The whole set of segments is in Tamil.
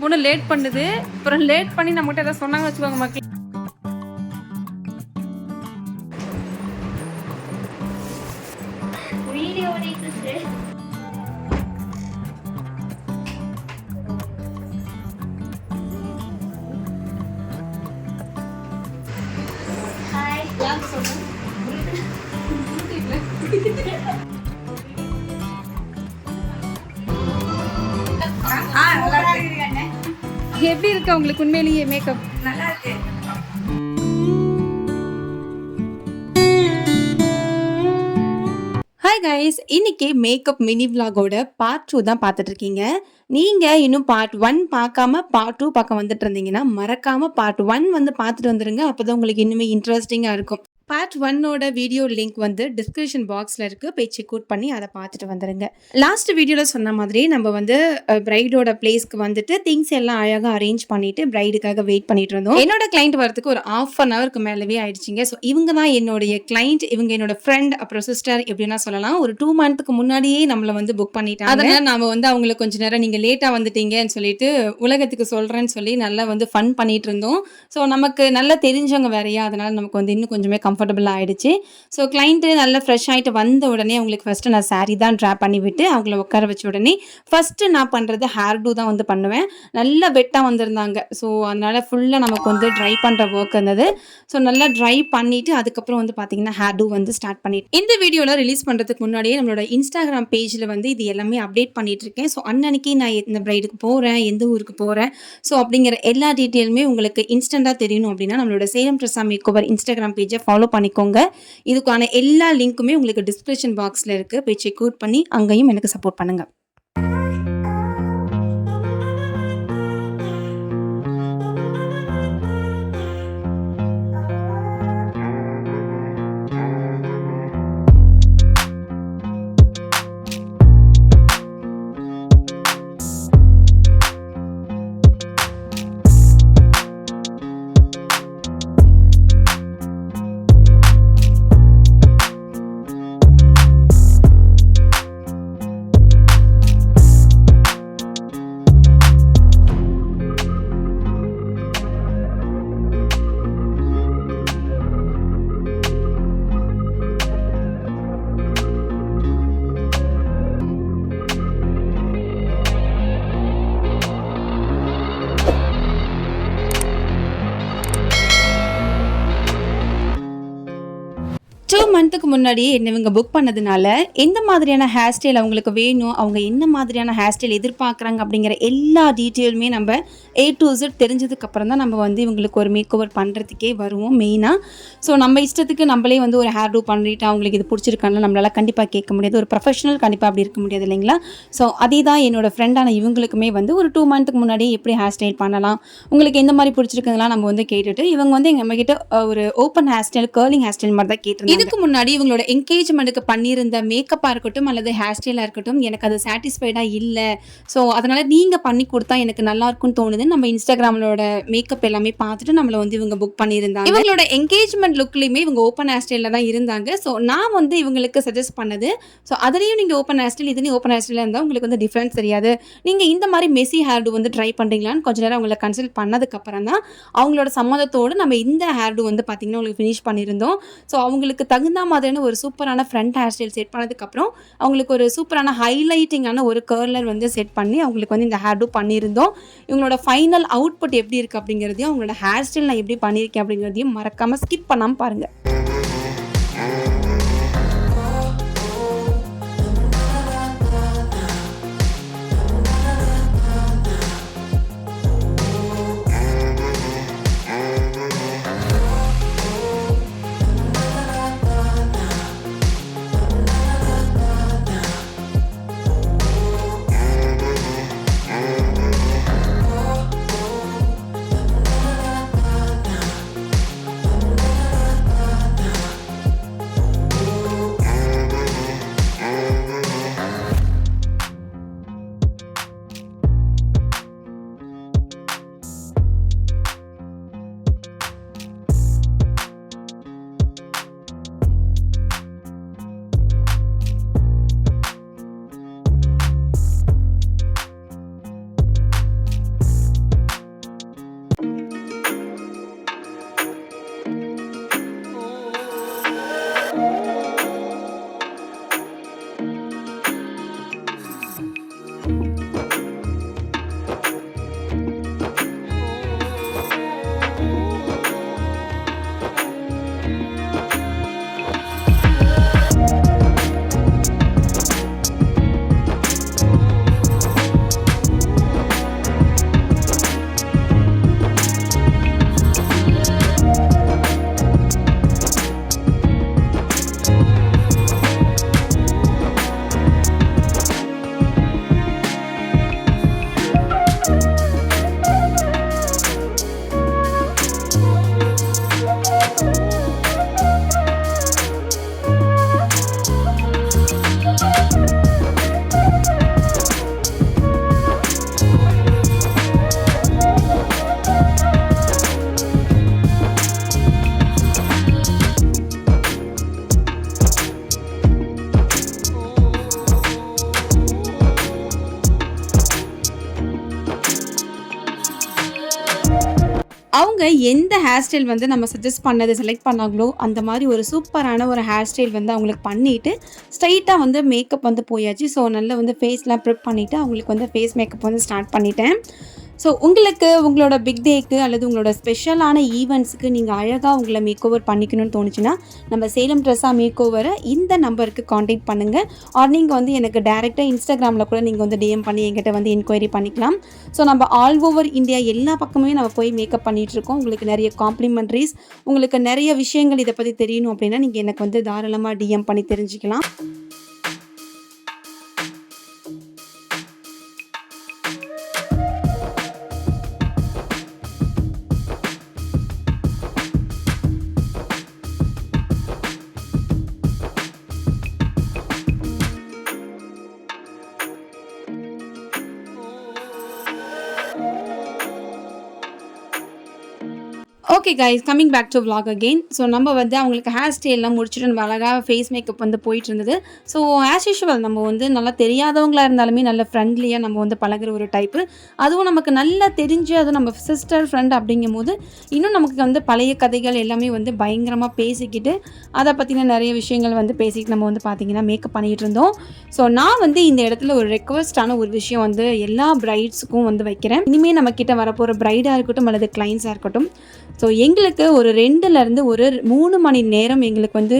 பொண்ணு லேட் பண்ணுது. அப்புறம் லேட் பண்ணி நம்மகிட்ட ஏதாவது சொன்னாங்கன்னு வச்சுக்கோங்க மக்களே. வீடியோ ஓடிட்டு ஹாய் யார் சொல்லுங்க. எப்படி இருக்கு உங்களுக்கு உண்மையிலேயே மேக்கப்? நல்லா இருக்கு. ஹாய் கைஸ், இன்னைக்கு மேக்கப் மினி விலாகோட பார்ட் 2 தான் பார்த்துட்டு இருக்கீங்க. நீங்கள் இன்னும் பார்ட் 1 பார்க்காம பார்ட் 2 பார்க்க வந்துட்டு இருந்தீங்கன்னா மறக்காமல் பார்ட் 1 வந்து பார்த்துட்டு வந்துடுங்க. அப்போ தான் உங்களுக்கு இன்னுமே இன்ட்ரெஸ்டிங்காக இருக்கும். பார்ட் 1ஓட வீடியோ லிங்க் வந்து டிஸ்கிரிப்ஷன் பாக்ஸில் இருக்குது. போய் செக் அவுட் பண்ணி அதை பார்த்துட்டு வந்துடுங்க. லாஸ்ட் வீடியோவில் சொன்ன மாதிரி நம்ம வந்து பிரைடோட பிளேஸ்க்கு வந்துட்டு திங்ஸ் எல்லாம் அழகாக அரேஞ்ச் பண்ணிட்டு பிரைடுக்காக வெயிட் பண்ணிட்டு இருந்தோம். என்னோட கிளைண்ட் வரதுக்கு ஒரு 1/2 hourக்கு மேலவே ஆயிடுச்சிங்க. ஸோ இவங்க தான் என்னுடைய கிளைண்ட். இவங்க என்னோட ஃப்ரெண்ட் அப்புறம் சிஸ்டர் எப்படின்னா சொல்லலாம். ஒரு 2 monthsக்கு முன்னாடியே நம்மளை வந்து புக் பண்ணிட்டாங்க. அதனால் நாம வந்து அவங்களுக்கு கொஞ்சம் நேரம் நீங்கள் லேட்டாக வந்துட்டீங்கன்னு சொல்லிட்டு உலகத்துக்கு சொல்கிறேன்னு சொல்லி நல்லா வந்து ஃபன் பண்ணிட்டு இருந்தோம். ஸோ நமக்கு நல்லா தெரிஞ்சவங்க வேறையா, அதனால் நமக்கு வந்து இன்னும் கொஞ்சமே கம்ஃபர்டபுளாக ஆகிடுச்சு. ஸோ கிளைண்ட்டு நல்லா ஃப்ரெஷ் ஆகிட்டு வந்த உடனே அவங்களுக்கு ஃபஸ்ட்டு நான் சாரீ தான் ட்ரா பண்ணி விட்டு அவங்கள உட்கார வச்ச உடனே ஃபஸ்ட்டு நான் பண்ணுறது ஹேர் டூ தான் வந்து பண்ணுவேன். நல்லா வெட்டாக வந்திருந்தாங்க. ஸோ அதனால் ஃபுல்லாக நமக்கு வந்து ட்ரை பண்ணுற ஒர்க் இருந்தது. ஸோ நல்லா ட்ரை பண்ணிவிட்டு அதுக்கப்புறம் வந்து பார்த்திங்கன்னா ஹேர் டூ வந்து ஸ்டார்ட் பண்ணிட்டு இந்த வீடியோவில் ரிலீஸ் பண்ணுறதுக்கு முன்னாடியே நம்மளோட இன்ஸ்டாகிராம் பேஜில் வந்து இது எல்லாமே அப்டேட் பண்ணிகிட்டு இருக்கேன். ஸோ அன்னன்னைக்கு நான் இந்த பிரைடுக்கு போகிறேன், எந்த ஊருக்கு போகிறேன், ஸோ அப்படிங்கிற எல்லா டீட்டெயிலுமே உங்களுக்கு இன்ஸ்டண்ட்டாக தெரியணும் அப்படின்னா நம்மளோட சேலம் ட்ரெஸ்ஸா மேக்கோவர் இன்ஸ்டாகிராம் பேஜை ஃபாலோ பண்ணிக்கோங்க. இதுக்கான எல்லா லிங்க்குமே உங்களுக்கு டிஸ்கிரிப்ஷன் பாக்ஸில் இருக்குது. போய் செக் அவுட் பண்ணி அங்கேயும் எனக்கு சப்போர்ட் பண்ணுங்கள். மந்த்துக்கு முன்னாடியே என்ன இவங்க புக் பண்ணதுனால எந்த மாதிரியான ஹேர் ஸ்டைல் அவங்களுக்கு வேணும், அவங்க என்ன மாதிரியான ஹேர் ஸ்டைல் எதிர்பார்க்குறாங்க அப்படிங்கிற எல்லா டீட்டெயிலுமே நம்ம A to Z தெரிஞ்சதுக்கப்புறம் தான் நம்ம வந்து இவங்களுக்கு ஒரு மேக் ஓவர் பண்ணுறதுக்கே வருவோம் மெயினாக. ஸோ நம்ம இஷ்டத்துக்கு நம்மளே வந்து ஒரு ஹேர் டூ பண்ணிட்டு அவங்களுக்கு இது பிடிச்சிருக்கான்னு நம்மளால் கண்டிப்பாக கேட்க முடியாது. ஒரு ப்ரொஃபஷனல் கண்டிப்பாக அப்படி இருக்க முடியாது இல்லைங்களா. ஸோ அதே தான் என்னோடய ஃப்ரெண்டான இவங்களுக்குமே வந்து ஒரு 2 monthsக்கு முன்னாடியே எப்படி ஹேர் ஸ்டைல் பண்ணலாம், உங்களுக்கு எந்த மாதிரி பிடிச்சிருக்குங்கலாம் நம்ம வந்து கேட்டுட்டு இவங்க வந்து நம்மக்கிட்ட ஒரு open hair style, curling hair style மாதிரி தான் கேட்டிருந்தாங்க. இதுக்கு முன்னாடி இவங்களோட என்கேஜ்மெண்ட்டுக்கு பண்ணியிருந்த மேக்கப்பாக இருக்கட்டும் அல்லது ஹேர் ஸ்டைலாக இருக்கட்டும் எனக்கு அது சாட்டிஸ்ஃபைடாக இல்லை. ஸோ அதனால் நீங்கள் பண்ணி கொடுத்தா எனக்கு நல்லாயிருக்குன்னு தோணுது. நம்ம இன்ஸ்டாகிராமோட மேக்கப் எல்லாமே பார்த்துட்டு நம்மளை வந்து இவங்க புக் பண்ணியிருந்தாங்க. இவங்களோட என்கேஜ்மெண்ட் லுக்லேயுமே இவங்க ஓப்பன் ஹேர் ஸ்டைலில் தான் இருந்தாங்க. ஸோ நான் வந்து இவங்களுக்கு சஜஸ்ட் பண்ணது, ஸோ அதுலேயும் நீங்கள் ஓப்பன் ஹேர் ஸ்டைல் இதுலேயும் ஓப்பன் ஹேர் ஸ்டைலாக இருந்தால் உங்களுக்கு வந்து டிஃப்ரென்ஸ் தெரியாது. நீங்கள் இந்த மாதிரி மெஸ்ஸி ஹேர் டூ வந்து ட்ரை பண்ணுறீங்களான்னு கொஞ்சம் நேரம் அவங்களை கன்சல்ட் பண்ணதுக்கப்புறம் தான் அவங்களோட சம்மதத்தோடு நம்ம இந்த ஹேர் டூ வந்து பார்த்திங்கன்னா உங்களுக்கு ஃபினிஷ் பண்ணியிருந்தோம். ஸோ அவங்களுக்கு தகுந்த மாதிரியான ஒரு சூப்பரான ஃப்ரண்ட் ஹேர் ஸ்டைல் செட் பண்ணதுக்கப்புறம் அவங்களுக்கு ஒரு சூப்பரான ஹைலைட்டிங்கான ஒரு கர்லர் வந்து செட் பண்ணி அவங்களுக்கு வந்து இந்த ஹேர் டூ பண்ணியிருந்தோம். இவங்களோட ஃபைனல் அவுட்புட் எப்படி இருக்குது அப்படிங்கிறதையும் அவங்களோட ஹேர் ஸ்டைல் நான் எப்படி பண்ணியிருக்கேன் அப்படிங்கிறதையும் மறக்காமல் ஸ்கிப் பண்ணாமல் பாருங்கள். அவங்க எந்த ஹேர் ஸ்டைல் வந்து நம்ம சஜஸ்ட் பண்ணது செலக்ட் பண்ணாங்களோ அந்த மாதிரி ஒரு சூப்பரான ஒரு ஹேர் ஸ்டைல் வந்து அவங்களுக்கு பண்ணிவிட்டு ஸ்ட்ரைட்டாக வந்து மேக்கப் வந்து போயாச்சு. ஸோ நல்லா வந்து ஃபேஸ்லாம் ப்ரிப் பண்ணிவிட்டு அவங்களுக்கு வந்து ஃபேஸ் மேக்கப் வந்து ஸ்டார்ட் பண்ணிட்டேன். ஸோ உங்களுக்கு உங்களோட பிக் டேக்கு அல்லது உங்களோட ஸ்பெஷலான ஈவெண்ட்ஸுக்கு நீங்கள் அழகாக உங்களை மேக் ஓவர் பண்ணிக்கணும்னு தோணுச்சுன்னா நம்ம சேலம் ட்ரெஸ்ஸா மேக் ஓவரை இந்த நம்பருக்கு காண்டாக்ட் பண்ணுங்கள். ஆர் நீங்கள் வந்து எனக்கு டேரெக்டாக இன்ஸ்டாகிராமில் கூட நீங்கள் வந்து டிஎம் பண்ணி என்கிட்ட வந்து என்கொயரி பண்ணிக்கலாம். ஸோ நம்ம ஆல் ஓவர் இந்தியா எல்லா பக்கமே நம்ம போய் மேக்கப் பண்ணிகிட்ருக்கோம். உங்களுக்கு நிறைய காம்ப்ளிமெண்ட்ரிஸ், உங்களுக்கு நிறைய விஷயங்கள் இதை பற்றி தெரியணும் அப்படின்னா நீங்கள் எனக்கு வந்து தாராளமாக டிஎம் பண்ணி தெரிஞ்சுக்கலாம். Okay guys, coming back to vlog again. So நம்ம வந்து அவங்களுக்கு ஹேர் ஸ்டைல்லாம் முடிச்சுட்டு நம்ம அழகாக ஃபேஸ் மேக்கப் வந்து போயிட்டு இருந்தது. ஸோ ஆஸ் யூஷுவல் நம்ம வந்து நல்லா தெரியாதவங்களாக இருந்தாலுமே நல்ல ஃப்ரெண்ட்லியாக நம்ம வந்து பழகுற ஒரு டைப்பு. அதுவும் நமக்கு நல்லா தெரிஞ்சு அதுவும் நம்ம சிஸ்டர் ஃப்ரெண்ட் அப்படிங்கும் போது இன்னும் நமக்கு வந்து பழைய கதைகள் எல்லாமே வந்து பயங்கரமாக பேசிக்கிட்டு அதை பற்றின நிறைய விஷயங்கள் வந்து பேசிக்கிட்டு நம்ம வந்து பார்த்திங்கன்னா மேக்கப் பண்ணிகிட்டு இருந்தோம். ஸோ நான் வந்து இந்த இடத்துல ஒரு ரெக்வஸ்டான ஒரு விஷயம் வந்து எல்லா பிரைட்ஸுக்கும் வந்து வைக்கிறேன். இனிமேல் நம்மக்கிட்ட வரப்போகிற பிரைடாக இருக்கட்டும் அல்லது கிளைண்ட்ஸாக இருக்கட்டும், ஸோ எங்களுக்கு ஒரு 2லேருந்து ஒரு 3 மணி நேரம் எங்களுக்கு வந்து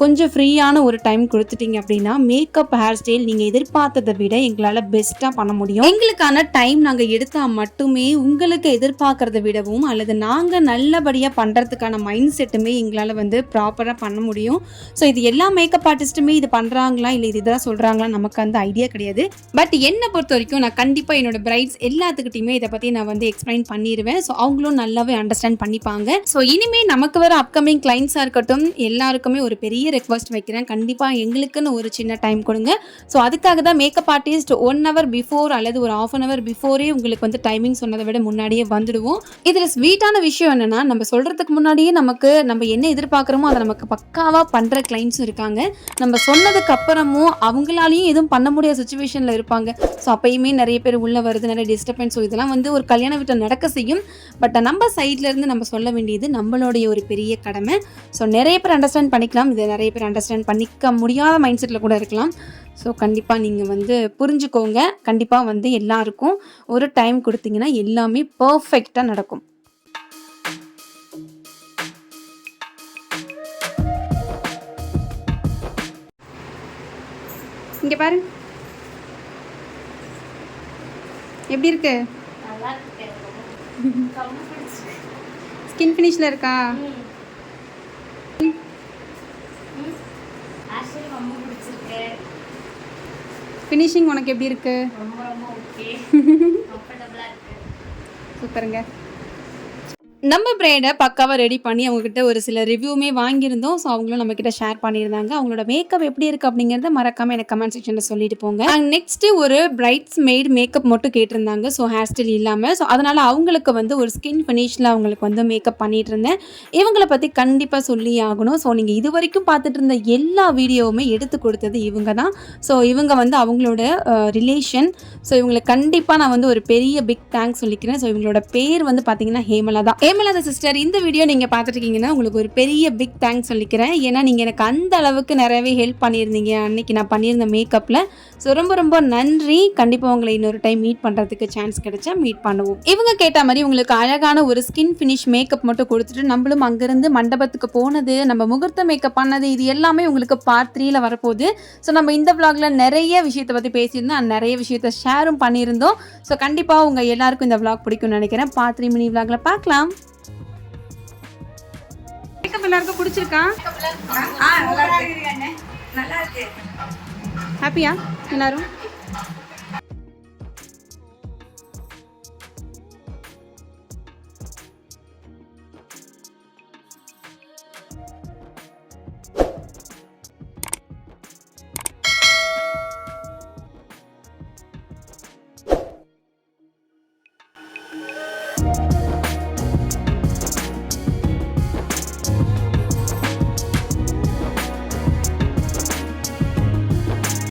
கொஞ்சம் ஃப்ரீயான ஒரு டைம் கொடுத்துட்டிங்க அப்படின்னா மேக்கப் ஹேர் ஸ்டைல் நீங்கள் எதிர்பார்த்ததை விட எங்களால் பெஸ்ட்டாக பண்ண முடியும். எங்களுக்கான டைம் நாங்கள் எடுத்தால் மட்டுமே உங்களுக்கு எதிர்பார்க்குறத விடவும் அல்லது நாங்கள் நல்லபடியாக பண்ணுறதுக்கான மைண்ட் செட்டுமே எங்களால் வந்து ப்ராப்பராக பண்ண முடியும். ஸோ இது எல்லா மேக்கப் ஆர்டிஸ்ட்டுமே இது பண்ணுறாங்களா இல்லை இது இதான் சொல்கிறாங்களா நமக்கு அந்த ஐடியா கிடையாது. பட் என்னை பொறுத்த வரைக்கும் நான் கண்டிப்பாக என்னோட பிரைட்ஸ் எல்லாத்துக்கிட்டையுமே இதை பற்றி நான் வந்து எக்ஸ்பிளைன் பண்ணிடுவேன். ஸோ அவங்களும் நல்லாவே அண்டர்ஸ்டாண்ட் பண்ணிப்பாங்க. ஸோ இனிமேல் நமக்கு வர அப்கமிங் கிளைண்ட்ஸாக இருக்கட்டும் எல்லாருக்குமே ஒரு பெரிய ரெக்வஸ்ட் வைக்கிறேன். கண்டிப்பாக எங்களுக்குன்னு ஒரு சின்ன டைம் கொடுங்க. ஸோ அதுக்காக தான் மேக்கப் ஆர்டிஸ்ட் 1 hour பிஃபோர் அல்லது ஒரு 1/2 hour பிஃபோரே உங்களுக்கு வந்து டைமிங் சொன்னதை விட முன்னாடியே வந்துடுவோம். இதில் ஸ்வீட்டான விஷயம் என்னென்னா நம்ம சொல்கிறதுக்கு முன்னாடியே நம்ம என்ன எதிர்பார்க்குறோமோ அதை நமக்கு பக்காவாக பண்ணுற கிளைண்ட்ஸும் இருக்காங்க. நம்ம சொன்னதுக்கு அப்புறமும் அவங்களாலையும் எதுவும் பண்ண முடியாத சுச்சுவேஷனில் இருப்பாங்க. ஸோ அப்பயுமே நிறைய பேர் உள்ளே வருது, நிறைய டிஸ்டர்பன்ஸ். ஸோ இதெல்லாம் வந்து ஒரு கல்யாண வீட்டில் நடக்க செய்யும். பட் நம்ம சைட்லேருந்து நம்ம சொல்ல வேண்டியது நம்மளுடைய ஒரு பெரிய கடமை. ஸோ நிறைய பேர் அண்டர்ஸ்டாண்ட் பண்ணிக்கலாம், இது நிறைய பேர் அண்டர்ஸ்டாண்ட் பண்ணிக்க முடியாத மைண்ட் செட்டில் கூட இருக்கலாம். ஸோ கண்டிப்பாக நீங்கள் வந்து புரிஞ்சுக்கோங்க. கண்டிப்பாக வந்து எல்லாருக்கும் ஒரு டைம் கொடுத்தீங்கன்னா எல்லாமே பர்ஃபெக்டாக நடக்கும். இங்கே பாரு எப்படி இருக்கு? ஸ்கின் ஃபினிஷில் இருக்கா? ஃபினிஷிங் உனக்கு எப்படி இருக்கு? சூப்பருங்க. நம்ம பிரைடை பக்காவாக ரெடி பண்ணி அவங்கக்கிட்ட ஒரு சில ரிவ்யூமே வாங்கியிருந்தோம். ஸோ அவங்களும் நம்மக்கிட்ட ஷேர் பண்ணியிருந்தாங்க. அவங்களோட மேக்கப் எப்படி இருக்குது அப்படிங்கிறத மறக்காமல் எனக்கு கமெண்ட் செக்ஷனில் சொல்லிட்டு போங்க. நெக்ஸ்ட்டு ஒரு பிரைட்ஸ் மெய்ட் மேக்கப் மட்டும் கேட்டிருந்தாங்க. ஸோ ஹேர் ஸ்டைல் இல்லாமல். ஸோ அதனால் அவங்களுக்கு வந்து ஒரு ஸ்கின் ஃபினிஷில் அவங்களுக்கு வந்து மேக்கப் பண்ணிகிட்டு இருந்தேன். இவங்களை பற்றி கண்டிப்பாக சொல்லி ஆகணும். ஸோ நீங்கள் இது வரைக்கும் பார்த்துட்டு இருந்த எல்லா வீடியோவுமே எடுத்து கொடுத்தது இவங்க தான். ஸோ இவங்க வந்து அவங்களோட ரிலேஷன். ஸோ இவங்களுக்கு கண்டிப்பாக நான் வந்து ஒரு பெரிய பிக் தேங்க்ஸ் சொல்லிக்கிறேன். ஸோ இவங்களோட பேர் வந்து பார்த்தீங்கன்னா ஹேமலா தான். ஹேமலா சிஸ்டர், இந்த வீடியோ நீங்கள் பார்த்துருக்கீங்கன்னா உங்களுக்கு ஒரு பெரிய பிக் தேங்க்ஸ் சொல்லிக்கிறேன். ஏன்னா நீங்கள் எனக்கு அந்த அளவுக்கு நிறையவே ஹெல்ப் பண்ணியிருந்தீங்க அன்றைக்கி நான் பண்ணியிருந்த மேக்கப்பில். ஸோ ரொம்ப ரொம்ப நன்றி. கண்டிப்பாக உங்களை இன்னொரு டைம் மீட் பண்ணுறதுக்கு சான்ஸ் கிடைச்சா மீட் பண்ணுவோம். இவங்க கேட்ட மாதிரி உங்களுக்கு அழகான ஒரு ஸ்கின் ஃபினிஷ் மேக்கப் மட்டும் கொடுத்துட்டு நம்மளும் அங்கேருந்து மண்டபத்துக்கு போனது, நம்ம முகூர்த்த மேக்கப் பண்ணது, இது எல்லாமே உங்களுக்கு பார்ட் 3ல் வரப்போகுது. ஸோ நம்ம இந்த vlogல நிறைய விஷயத்தை பற்றி பேசியிருந்தோம், நிறைய விஷயத்தை ஷேரும் பண்ணியிருந்தோம். ஸோ கண்டிப்பாக உங்கள் எல்லாருக்கும் இந்த vlog பிடிக்கும்னு நினைக்கிறேன். பார்ட் 3 மினி vlogல பார்க்கலாம். மேக்கப் எல்லாருக்கும் பிடிச்சிருக்கா? நல்லா இருக்கு. ஹாப்பியா எல்லாரும்?